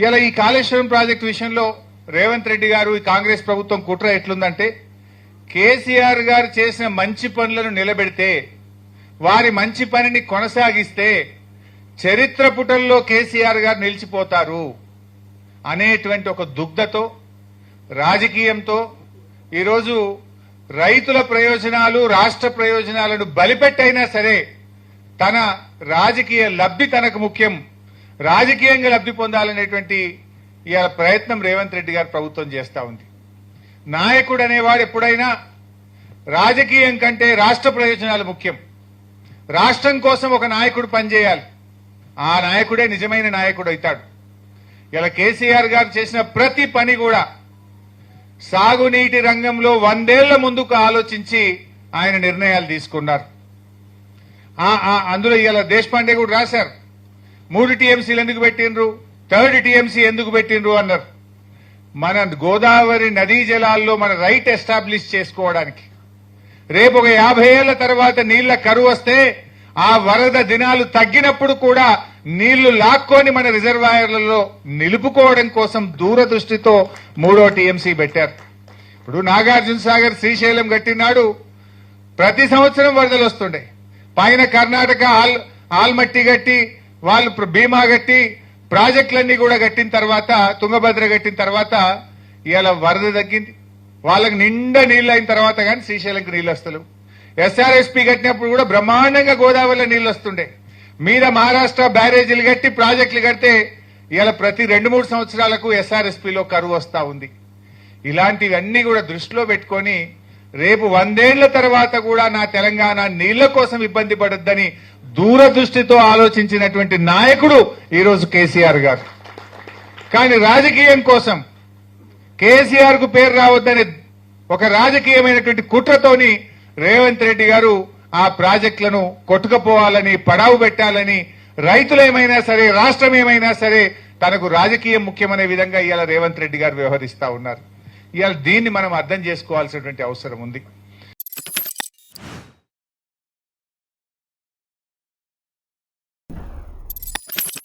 ఇలా ఈ కాళేశ్వరం ప్రాజెక్టు విషయంలో రేవంత్ రెడ్డి గారు ఈ కాంగ్రెస్ ప్రభుత్వం కుట్ర ఎట్లుందంటే కేసీఆర్ గారు చేసిన మంచి పనులను నిలబెడితే వారి మంచి పనిని కొనసాగిస్తే చరిత్ర పుటల్లో కేసీఆర్ గారు నిలిచిపోతారు అనేటువంటి ఒక దుగ్ధతో రాజకీయంతో ఈరోజు రైతుల ప్రయోజనాలు రాష్ట్ర ప్రయోజనాలను బలిపెట్టైనా సరే తన రాజకీయ లబ్ధి తనకు ముఖ్యం, రాజకీయంగా లబ్ధి పొందాలనేటువంటి ఇవాళ ప్రయత్నం రేవంత్ రెడ్డి గారు ప్రభుత్వం చేస్తా ఉంది. నాయకుడు అనేవాడు ఎప్పుడైనా రాజకీయం కంటే రాష్ట్ర ప్రయోజనాలు ముఖ్యం. రాష్ట్రం కోసం ఒక నాయకుడు పనిచేయాలి, ఆ నాయకుడే నిజమైన నాయకుడు అవుతాడు. ఇలా కేసీఆర్ గారు చేసిన ప్రతి పని కూడా సాగునీటి రంగంలో 100 ఏళ్ల ముందుకు ఆలోచించి ఆయన నిర్ణయాలు తీసుకున్నారు. అందులో ఇలా దేశపాండే కూడా రాశారు, 3 టీఎంసీలు ఎందుకు పెట్టినరు, 3rd టీఎంసీ ఎందుకు పెట్టినరు అన్నారు. మన గోదావరి నదీ జలాల్లో మన రైట్ ఎస్టాబ్లిష్ చేసుకోవడానికి, రేపు ఒక 50 ఏళ్ల తర్వాత నీళ్ల కరువు వస్తే ఆ వరద దినాలు తగ్గినప్పుడు కూడా నీళ్లు లాక్కొని మన రిజర్వాయర్లలో నిలుపుకోవడం కోసం దూరదృష్టితో 3వ టీఎంసీ పెట్టారు. ఇప్పుడు నాగార్జున సాగర్ శ్రీశైలం కట్టినాడు, ప్రతి సంవత్సరం వరదలు వస్తుండే. పైన కర్ణాటక ఆల్మట్టి కట్టి వాళ్ళు భీమా కట్టి ప్రాజెక్టులన్నీ కూడా కట్టిన తర్వాత, తుంగభద్ర కట్టిన తర్వాత ఇవాళ వరద తగ్గింది. వాళ్ళకి నిండా నీళ్లు అయిన తర్వాత కానీ శ్రీశైలంకి నీళ్లు వస్తలేవు. ఎస్ఆర్ఎస్పీ కట్టినప్పుడు కూడా బ్రహ్మాండంగా గోదావరిలో నీళ్లు వస్తుండే. మీద మహారాష్ట్ర బ్యారేజీలు కట్టి ప్రాజెక్టులు కడితే ఇవాళ ప్రతి 2-3 సంవత్సరాలకు ఎస్ఆర్ఎస్పీలో కరువు వస్తా ఉంది. ఇలాంటివన్నీ కూడా దృష్టిలో పెట్టుకొని రేపు 100 ఏళ్ల తర్వాత కూడా నా తెలంగాణ నీళ్ల కోసం ఇబ్బంది పడొద్దని దూరదృష్టితో ఆలోచించినటువంటి నాయకుడు ఈరోజు కేసీఆర్ గారు. కానీ రాజకీయం కోసం కేసీఆర్ కు పేరు రావద్దనే ఒక రాజకీయమైనటువంటి కుట్రతోని రేవంత్ రెడ్డి గారు ఆ ప్రాజెక్టులను కొట్టుకుపోవాలని, పడావు పెట్టాలని, రైతులేమైనా సరే రాష్ట్రం ఏమైనా సరే తనకు రాజకీయం ముఖ్యమనే విధంగా ఇవాళ రేవంత్ రెడ్డి గారు వ్యవహరిస్తా ఉన్నారు. ఇవాళ దీన్ని మనం అర్థం చేసుకోవాల్సినటువంటి అవసరం ఉంది.